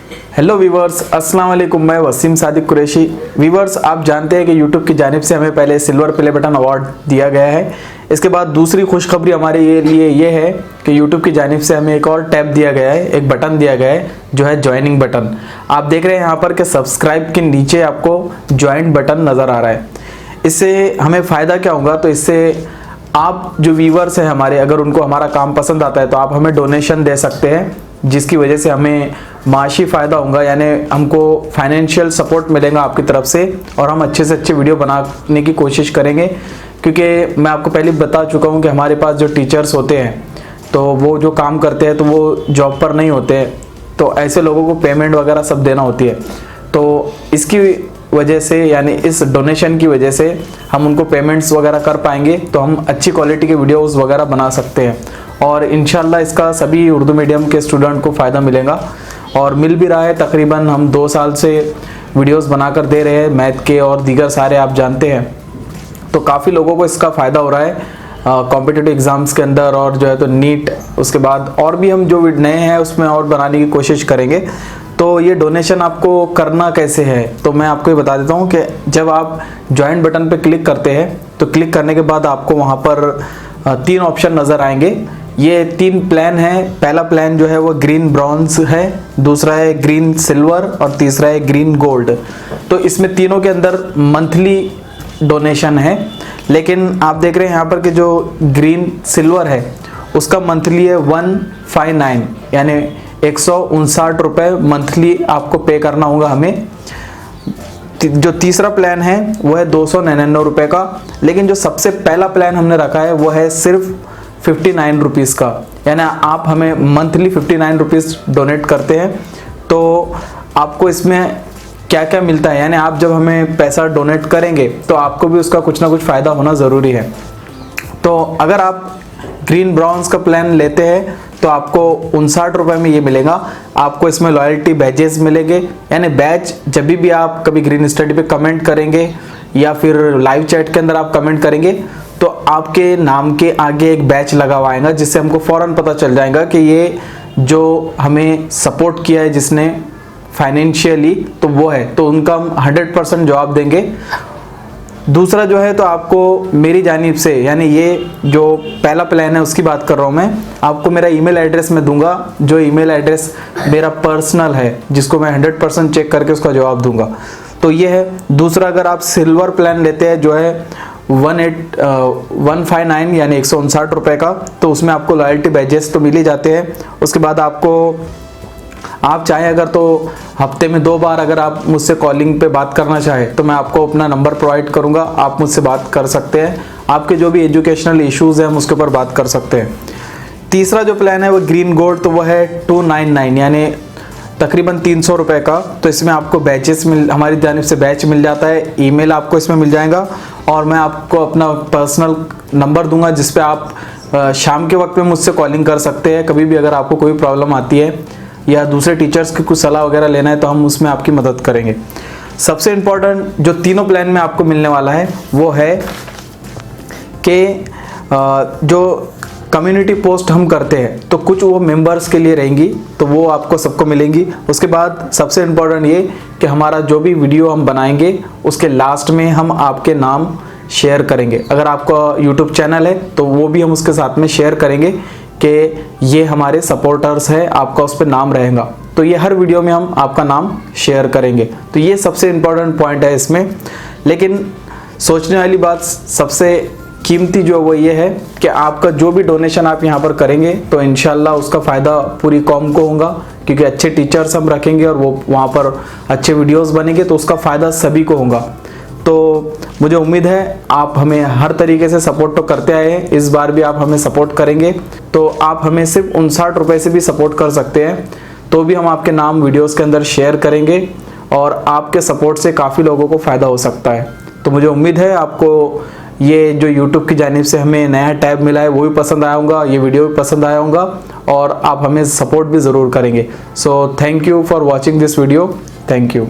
Hello viewers, अस्सलाम वालेकुम। मैं वसीम सादिक कुरैशी। वीवर्स, आप जानते हैं कि यूट्यूब की जानिब से हमें पहले सिल्वर प्ले बटन अवार्ड दिया गया है। इसके बाद दूसरी खुशखबरी हमारे लिए ये है कि यूट्यूब की जानिब से हमें एक और टैब दिया गया है, एक बटन दिया गया है जो है ज्वाइनिंग बटन। आप देख रहे हैं यहाँ पर कि सब्सक्राइब के नीचे आपको ज्वाइन बटन नज़र आ रहा है। इससे हमें फ़ायदा क्या होगा? तो इससे आप जो व्यूवर्स हैं हमारे, अगर उनको हमारा काम पसंद आता है तो आप हमें डोनेशन दे सकते हैं, जिसकी वजह से हमें माशी फ़ायदा होगा, यानी हमको फाइनेंशियल सपोर्ट मिलेगा आपकी तरफ से और हम अच्छे से अच्छे वीडियो बनाने की कोशिश करेंगे। क्योंकि मैं आपको पहले बता चुका हूं कि हमारे पास जो टीचर्स होते हैं तो वो जो काम करते हैं तो वो जॉब पर नहीं होते हैं, तो ऐसे लोगों को पेमेंट वगैरह सब देना होती है। तो इसकी वजह से, यानी इस डोनेशन की वजह से हम उनको पेमेंट्स वगैरह कर पाएंगे, तो हम अच्छी क्वालिटी के वीडियोस वगैरह बना सकते हैं और इंशाल्लाह इसका सभी उर्दू मीडियम के स्टूडेंट को फ़ायदा मिलेगा और मिल भी रहा है। तकरीबन हम 2 साल से वीडियोस बनाकर दे रहे हैं, मैथ के और दीगर सारे आप जानते हैं, तो काफ़ी लोगों को इसका फ़ायदा हो रहा है कॉम्पिटिटिव एग्ज़ाम्स के अंदर, और जो है तो नीट, उसके बाद और भी हम जो नए हैं उसमें और बनाने की कोशिश करेंगे। तो ये डोनेशन आपको करना कैसे है, तो मैं आपको ये बता देता हूँ कि जब आप ज्वाइन बटन पे क्लिक करते हैं तो क्लिक करने के बाद आपको वहाँ पर 3 ऑप्शन नज़र आएंगे। ये 3 प्लान है। पहला प्लान जो है वो ग्रीन ब्रॉन्ज है, दूसरा है ग्रीन सिल्वर और तीसरा है ग्रीन गोल्ड। तो इसमें तीनों के अंदर मंथली डोनेशन है, लेकिन आप देख रहे हैं यहाँ पर कि जो ग्रीन सिल्वर है उसका मंथली है 159, यानी 159 रुपये मंथली आपको पे करना होगा हमें। जो तीसरा प्लान है वो है 299 रुपये का, लेकिन जो सबसे पहला प्लान हमने रखा है वो है सिर्फ 59 रुपीज़ का, यानी आप हमें मंथली 59 रुपीज़ डोनेट करते हैं तो आपको इसमें क्या क्या मिलता है, यानी आप जब हमें पैसा डोनेट करेंगे तो आपको भी उसका कुछ ना कुछ फ़ायदा होना ज़रूरी है। तो अगर आप ग्रीन ब्राउन्स का प्लान लेते हैं तो आपको 59 रुपये में ये मिलेगा। आपको इसमें लॉयल्टी बैजेस मिलेंगे, यानी बैच जब भी आप कभी ग्रीन स्टडी पे कमेंट करेंगे या फिर लाइव चैट के अंदर आप कमेंट करेंगे तो आपके नाम के आगे एक बैच लगा हुआ आएगा, जिससे हमको फ़ौरन पता चल जाएगा कि ये जो हमें सपोर्ट किया है जिसने फाइनेंशियली, तो वो है, तो उनका हम 100% जवाब देंगे। दूसरा जो है तो आपको मेरी जानिब से, यानी ये जो पहला प्लान है उसकी बात कर रहा हूँ मैं, आपको मेरा ईमेल एड्रेस मैं दूंगा, जो ईमेल एड्रेस मेरा पर्सनल है, जिसको मैं 100% चेक करके उसका जवाब दूंगा। तो ये है। दूसरा, अगर आप सिल्वर प्लान लेते हैं जो है 159 यानी 159 रुपये का, तो उसमें आपको लॉयल्टी बैजेस तो मिल ही जाते हैं। उसके बाद आपको, आप चाहें अगर तो हफ्ते में 2 बार अगर आप मुझसे कॉलिंग पे बात करना चाहें तो मैं आपको अपना नंबर प्रोवाइड करूंगा, आप मुझसे बात कर सकते हैं। आपके जो भी एजुकेशनल इश्यूज़ हैं हम उसके ऊपर बात कर सकते हैं। तीसरा जो प्लान है वो ग्रीन गोल्ड, तो वो है 299 यानी तकरीबन 300 रुपये का। तो इसमें आपको बैचेस हमारी जानिब से बैच मिल जाता है, ईमेल आपको इसमें मिल जाएगा और मैं आपको अपना पर्सनल नंबर दूंगा जिस पे आप शाम के वक्त में मुझसे कॉलिंग कर सकते हैं। कभी भी अगर आपको कोई प्रॉब्लम आती है या दूसरे टीचर्स की कुछ सलाह वगैरह लेना है तो हम उसमें आपकी मदद करेंगे। सबसे इम्पोर्टेंट जो तीनों प्लान में आपको मिलने वाला है वो है कि जो कम्युनिटी पोस्ट हम करते हैं तो कुछ वो मेंबर्स के लिए रहेंगी, तो वो आपको सबको मिलेंगी। उसके बाद सबसे इम्पोर्टेंट ये कि हमारा जो भी वीडियो हम बनाएंगे उसके लास्ट में हम आपके नाम शेयर करेंगे। अगर आपका यूट्यूब चैनल है तो वो भी हम उसके साथ में शेयर करेंगे कि ये हमारे सपोर्टर्स हैं, आपका उस पर नाम रहेगा। तो ये हर वीडियो में हम आपका नाम शेयर करेंगे। तो ये सबसे इम्पोर्टेंट पॉइंट है इसमें। लेकिन सोचने वाली बात सबसे कीमती जो वो ये है कि आपका जो भी डोनेशन आप यहाँ पर करेंगे तो इंशाल्लाह उसका फ़ायदा पूरी कौम को होगा, क्योंकि अच्छे टीचर्स हम रखेंगे और वो वहाँ पर अच्छे वीडियोस बनेंगे तो उसका फ़ायदा सभी को होगा। तो मुझे उम्मीद है आप हमें हर तरीके से सपोर्ट तो करते आए हैं, इस बार भी आप हमें सपोर्ट करेंगे। तो आप हमें सिर्फ 59 रुपये से भी सपोर्ट कर सकते हैं, तो भी हम आपके नाम वीडियोस के अंदर शेयर करेंगे और आपके सपोर्ट से काफ़ी लोगों को फ़ायदा हो सकता है। तो मुझे उम्मीद है आपको ये जो YouTube की जानिब से हमें नया टैब मिला है वो भी पसंद आया होगा, ये वीडियो भी पसंद आया होगा और आप हमें सपोर्ट भी ज़रूर करेंगे। So thank you for watching this video. Thank you.